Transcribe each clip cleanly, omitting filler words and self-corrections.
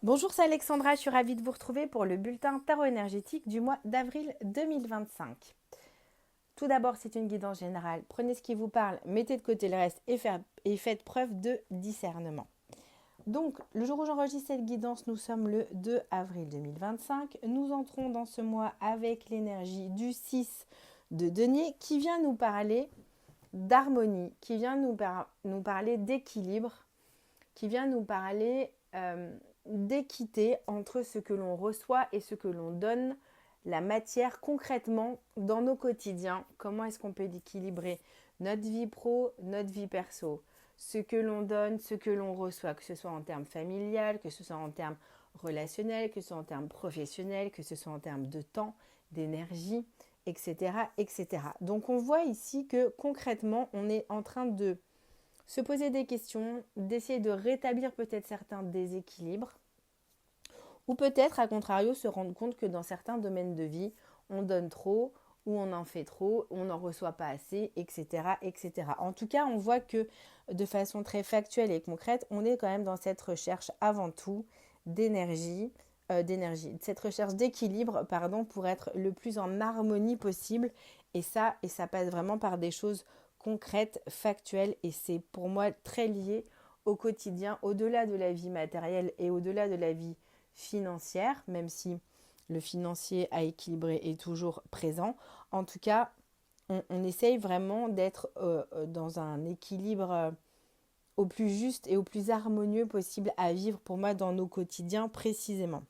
Bonjour, c'est Alexandra, je suis ravie de vous retrouver pour le bulletin tarot énergétique du mois d'avril 2025. Tout d'abord, c'est une guidance générale. Prenez ce qui vous parle, mettez de côté le reste et faites preuve de discernement. Donc, le jour où j'enregistre cette guidance, nous sommes le 2 avril 2025. Nous entrons dans ce mois avec l'énergie du 6 de denier qui vient nous parler d'harmonie, qui vient nous parler d'équilibre, qui vient nous parler d'équité entre ce que l'on reçoit et ce que l'on donne, la matière concrètement dans nos quotidiens. Comment est-ce qu'on peut équilibrer notre vie pro, notre vie perso, ce que l'on donne, ce que l'on reçoit, que ce soit en termes familial, que ce soit en termes relationnels, que ce soit en termes professionnels, que ce soit en termes de temps, d'énergie, etc., etc. Donc on voit ici que concrètement, on est en train de se poser des questions, d'essayer de rétablir peut-être certains déséquilibres, ou peut-être, à contrario, se rendre compte que dans certains domaines de vie, on donne trop, ou on en fait trop, on n'en reçoit pas assez, etc., etc. En tout cas, on voit que de façon très factuelle et concrète, on est quand même dans cette recherche avant tout d'énergie, cette recherche d'équilibre, pardon, pour être le plus en harmonie possible. Et ça passe vraiment par des choses concrètes, factuelles, et c'est pour moi très lié au quotidien, au-delà de la vie matérielle et au-delà de la vie financière, même si le financier à équilibrer est toujours présent. En tout cas, on essaye vraiment d'être dans un équilibre au plus juste et au plus harmonieux possible à vivre pour moi dans nos quotidiens précisément.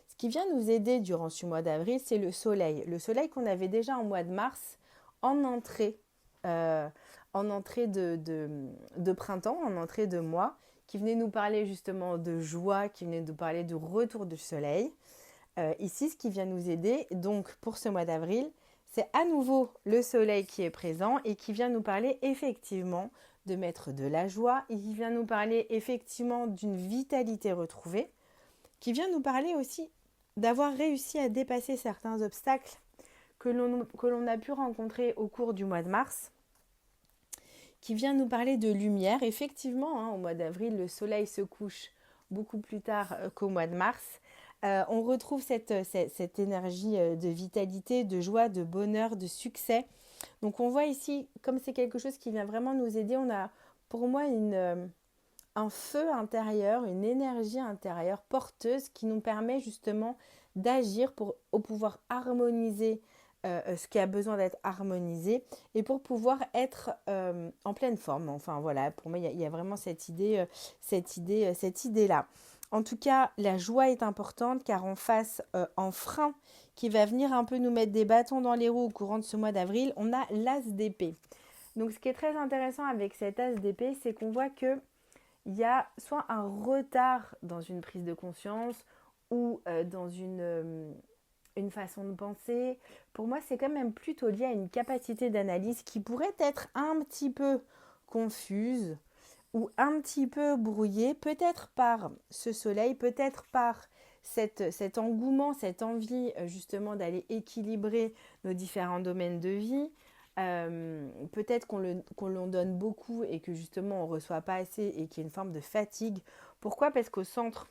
Ce qui vient nous aider durant ce mois d'avril, c'est le soleil. Le soleil qu'on avait déjà en mois de mars en entrée, euh, en entrée de printemps, en entrée de mois, qui venait nous parler justement de joie, qui venait nous parler du retour du soleil. Ici, ce qui vient nous aider, donc pour ce mois d'avril, c'est à nouveau le soleil qui est présent et qui vient nous parler effectivement de mettre de la joie, et qui vient nous parler effectivement d'une vitalité retrouvée, qui vient nous parler aussi d'avoir réussi à dépasser certains obstacles que l'on a pu rencontrer au cours du mois de mars, qui vient nous parler de lumière. Effectivement, au mois d'avril, le soleil se couche beaucoup plus tard qu'au mois de mars. On retrouve cette énergie de vitalité, de joie, de bonheur, de succès. Donc on voit ici, comme c'est quelque chose qui vient vraiment nous aider, on a pour moi un feu intérieur, une énergie intérieure porteuse qui nous permet justement d'agir pour pouvoir harmoniser ce qui a besoin d'être harmonisé et pour pouvoir être en pleine forme. Enfin voilà, pour moi, il y a vraiment cette idée-là. En tout cas, la joie est importante car en face, en frein, qui va venir un peu nous mettre des bâtons dans les roues au courant de ce mois d'avril, on a l'as d'épée. Donc ce qui est très intéressant avec cet as d'épée, c'est qu'on voit que il y a soit un retard dans une prise de conscience ou dans une façon de penser. Pour moi, c'est quand même plutôt lié à une capacité d'analyse qui pourrait être un petit peu confuse ou un petit peu brouillée, peut-être par ce soleil, peut-être par cet engouement, cette envie justement d'aller équilibrer nos différents domaines de vie. Peut-être qu'on l'en donne beaucoup et que justement on ne reçoit pas assez et qu'il y a une forme de fatigue. Pourquoi? Parce qu'au centre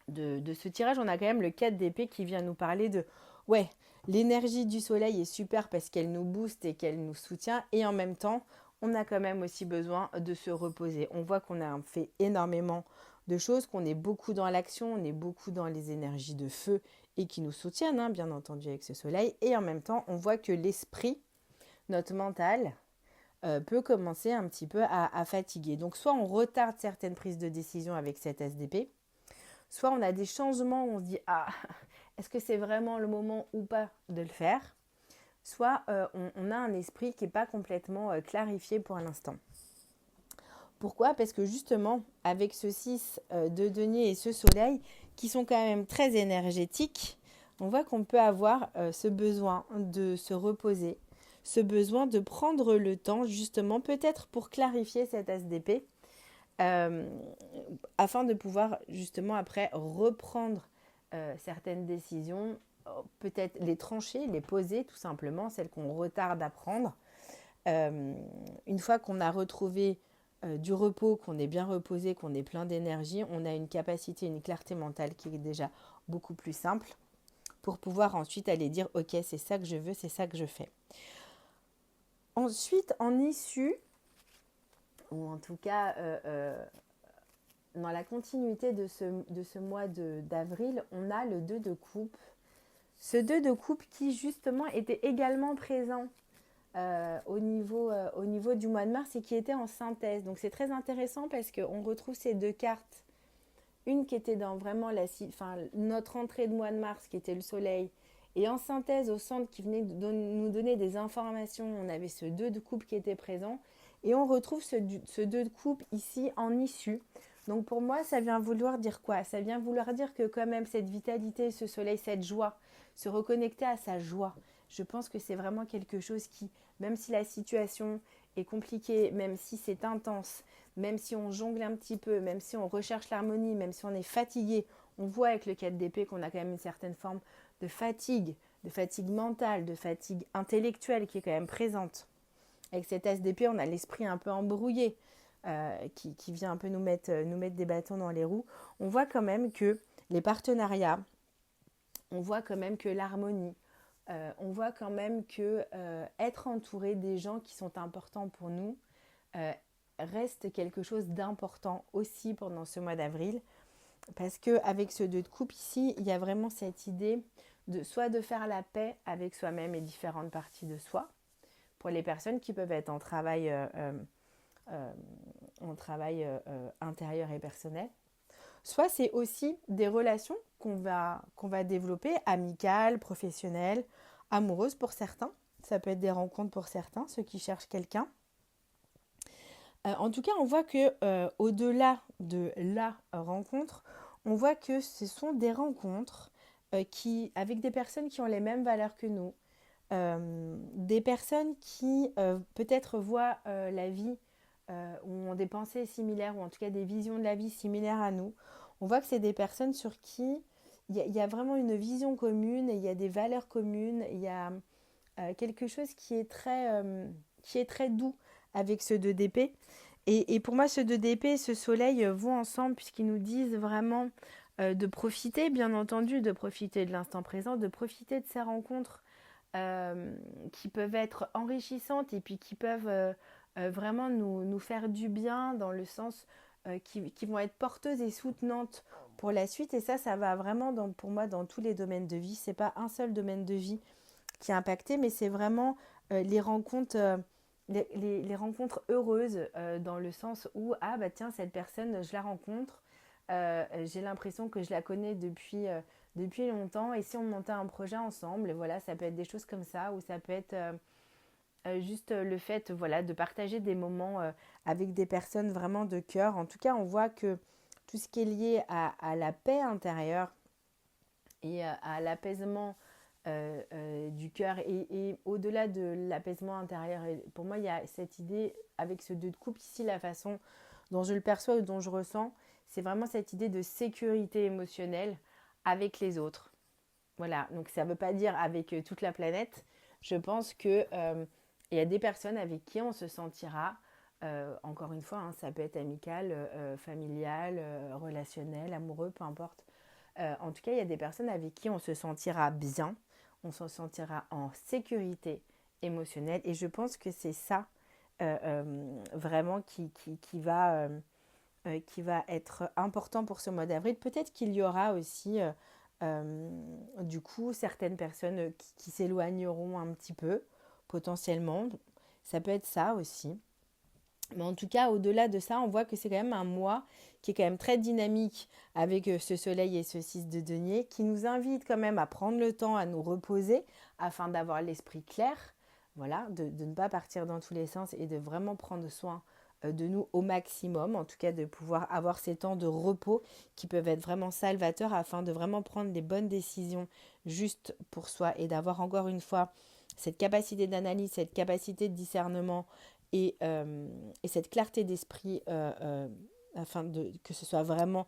de ce tirage, on a quand même le 4 d'épée qui vient nous parler de ouais, l'énergie du soleil est super parce qu'elle nous booste et qu'elle nous soutient, et en même temps, on a quand même aussi besoin de se reposer. On voit qu'on a fait énormément de choses, qu'on est beaucoup dans l'action, on est beaucoup dans les énergies de feu et qui nous soutiennent, bien entendu, avec ce soleil. Et en même temps, on voit que l'esprit, notre mental, peut commencer un petit peu à fatiguer. Donc soit on retarde certaines prises de décision avec cette SDP, soit on a des changements où on se dit ah, est-ce que c'est vraiment le moment ou pas de le faire, soit on a un esprit qui n'est pas complètement clarifié pour l'instant. Pourquoi? Parce que justement, avec ce 6 de denier et ce soleil, qui sont quand même très énergétiques, on voit qu'on peut avoir ce besoin de se reposer, ce besoin de prendre le temps, justement, peut-être pour clarifier cet SDP, euh, afin de pouvoir, justement, après, reprendre certaines décisions, peut-être les trancher, les poser, tout simplement, celles qu'on retarde à prendre. Une fois qu'on a retrouvé du repos, qu'on est bien reposé, qu'on est plein d'énergie, on a une capacité, une clarté mentale qui est déjà beaucoup plus simple pour pouvoir ensuite aller dire ok, c'est ça que je veux, c'est ça que je fais. Ensuite, en issue, ou en tout cas dans la continuité de ce mois d'avril, on a le 2 de coupe. Ce 2 de coupe qui justement était également présent au niveau du mois de mars et qui était en synthèse. Donc c'est très intéressant parce qu'on retrouve ces deux cartes. Une qui était dans vraiment notre entrée de mois de mars, qui était le soleil, et en synthèse au centre qui venait nous donner des informations. On avait ce 2 de coupe qui était présent. Et on retrouve ce 2 de coupe ici en issue. Donc pour moi, ça vient vouloir dire quoi? Ça vient vouloir dire que quand même cette vitalité, ce soleil, cette joie, se reconnecter à sa joie. Je pense que c'est vraiment quelque chose qui, même si la situation est compliquée, même si c'est intense, même si on jongle un petit peu, même si on recherche l'harmonie, même si on est fatigué, on voit avec le 4 d'épée qu'on a quand même une certaine forme de fatigue mentale, de fatigue intellectuelle qui est quand même présente. Avec cet as d'épée, on a l'esprit un peu embrouillé, qui vient un peu nous mettre des bâtons dans les roues. On voit quand même que les partenariats, on voit quand même que l'harmonie, on voit quand même que être entouré des gens qui sont importants pour nous reste quelque chose d'important aussi pendant ce mois d'avril. Parce qu'avec ce 2 de coupe ici, il y a vraiment cette idée de soit de faire la paix avec soi-même et différentes parties de soi, pour les personnes qui peuvent être en travail intérieur et personnel. Soit c'est aussi des relations qu'on va développer, amicales, professionnelles, amoureuses pour certains. Ça peut être des rencontres pour certains, ceux qui cherchent quelqu'un. En tout cas, on voit que au-delà de la rencontre, on voit que ce sont des rencontres avec des personnes qui ont les mêmes valeurs que nous, des personnes qui peut-être voient la vie ou ont des pensées similaires ou en tout cas des visions de la vie similaires à nous. On voit que c'est des personnes sur qui il y a vraiment une vision commune et il y a des valeurs communes, il y a quelque chose qui est très doux avec ce 2 d'épée. Et pour moi, ce 2 d'épée et ce soleil vont ensemble puisqu'ils nous disent vraiment de profiter, bien entendu, de profiter de l'instant présent, de profiter de ces rencontres qui peuvent être enrichissantes et puis qui peuvent vraiment nous faire du bien dans le sens qui vont être porteuses et soutenantes pour la suite. Et ça va vraiment pour moi dans tous les domaines de vie. C'est pas un seul domaine de vie qui est impacté, mais c'est vraiment les rencontres les rencontres heureuses dans le sens où ah bah tiens, cette personne je la rencontre, j'ai l'impression que je la connais depuis longtemps, et si on montait un projet ensemble, voilà, ça peut être des choses comme ça, ou ça peut être juste le fait voilà, de partager des moments avec des personnes vraiment de cœur. En tout cas, on voit que tout ce qui est lié à la paix intérieure et à l'apaisement du cœur et au-delà de l'apaisement intérieur. Et pour moi, il y a cette idée avec ce 2 de coupe ici, la façon dont je le perçois ou dont je ressens, c'est vraiment cette idée de sécurité émotionnelle avec les autres. Voilà, donc ça ne veut pas dire avec toute la planète. Je pense que il y a des personnes avec qui on se sentira, encore une fois, hein, ça peut être amical, familial, relationnel, amoureux, peu importe. En tout cas, il y a des personnes avec qui on se sentira bien, on se sentira en sécurité émotionnelle. Et je pense que c'est ça vraiment qui va être important pour ce mois d'avril. Peut-être qu'il y aura aussi du coup certaines personnes qui s'éloigneront un petit peu, potentiellement. Ça peut être ça aussi. Mais en tout cas, au-delà de ça, on voit que c'est quand même un mois qui est quand même très dynamique avec ce soleil et ce 6 de denier, qui nous invite quand même à prendre le temps, à nous reposer, afin d'avoir l'esprit clair, voilà, de ne pas partir dans tous les sens et de vraiment prendre soin de nous au maximum, en tout cas de pouvoir avoir ces temps de repos qui peuvent être vraiment salvateurs afin de vraiment prendre les bonnes décisions juste pour soi et d'avoir encore une fois cette capacité d'analyse, cette capacité de discernement et cette clarté d'esprit afin que ce soit vraiment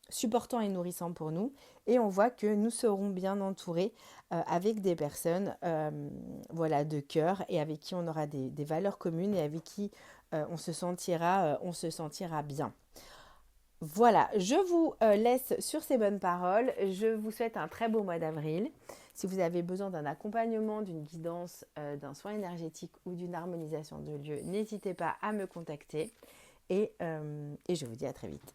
supportant et nourrissant pour nous. Et on voit que nous serons bien entourés avec des personnes voilà, de cœur et avec qui on aura des valeurs communes et avec qui on se sentira bien. Voilà, je vous laisse sur ces bonnes paroles. Je vous souhaite un très beau mois d'avril. Si vous avez besoin d'un accompagnement, d'une guidance, d'un soin énergétique ou d'une harmonisation de lieu, n'hésitez pas à me contacter et je vous dis à très vite.